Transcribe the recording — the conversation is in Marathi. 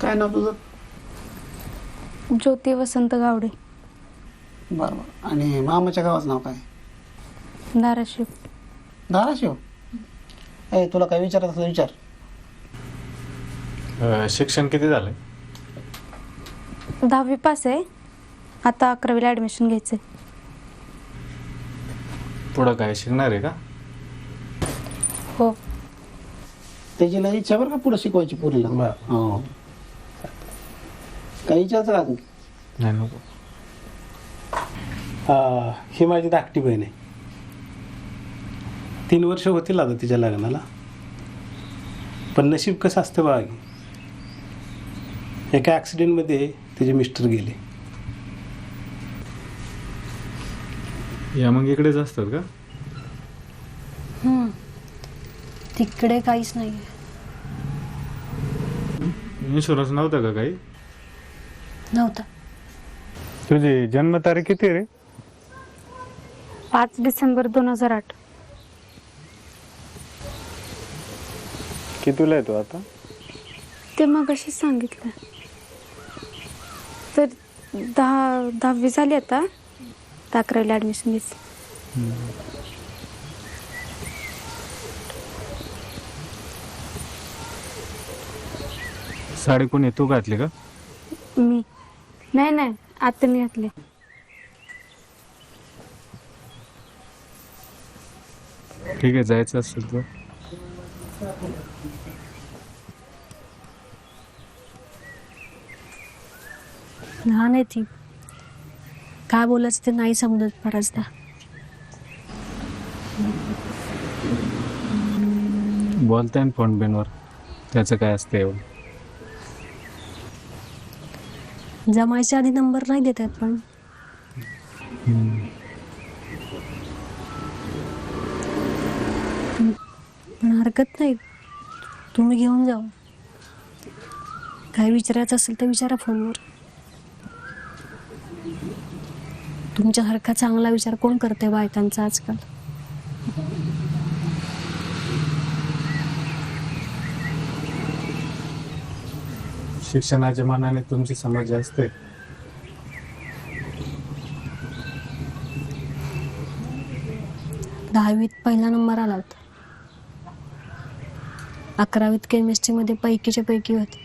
काय नाव तुझं? ज्योती वसंत गावडे. बरोबर. आणि मामाच्या गावाचं नाव काय? धाराशिव. धाराशिव. तुला काय विचारायचं असलं विचार. शिक्षण किती झालंय? 10वी पास आहे. आता 11वीला ॲडमिशन घ्यायचं आहे. पुढं काय शिकणार आहे का? हो. त्याची लई इच्छा बरं का पुढे शिकवायची पुरीला. हो. काही विचारायचं का तू? नाही नको. ही माझी धाकटी बहीण आहे. 3 वर्ष होतील आता तिच्या लग्नाला. पण नशीब कसं असतं बघा की, एका ॲक्सिडेंटमध्ये तिचे मिस्टर गेले. या मग इकडेच असतात का? तिकडे काहीच नाही. इन्शुरन्स नव्हता का काही? नव्हता. तुझी जन्मतारीख किती रे? 5 डिसेंबर 2008. कितीला आहे तू आता? ते मग अशीच सांगितलं. तर 10वी झाली आता. 11वीला ॲडमिशन घ्यायचं. साडी कोणी तू घातली का? मी नाही आत्याने घातले. ठीक आहे, जायचं असेल तर. लहान आहे ती. काय बोलायचं ते नाही समजत बऱ्याचदा. बोलताय ना फोन बिनवर, त्याचं काय असतं एवढं? जमायच्या आधी नंबर नाही देतात पण हरकत नाही. तुम्ही घेऊन जाऊ. काही विचारायचं असेल तर विचारा फोनवर. तुमच्यासारखा चांगला विचार कोण करते बायकांचा आजकाल? शिक्षणाच्या मानाने तुमची समज जास्त आहे. दहावीत पहिला नंबर आला होता. 11वीत केमिस्ट्रीमध्ये पैकीच्या पैकी होते.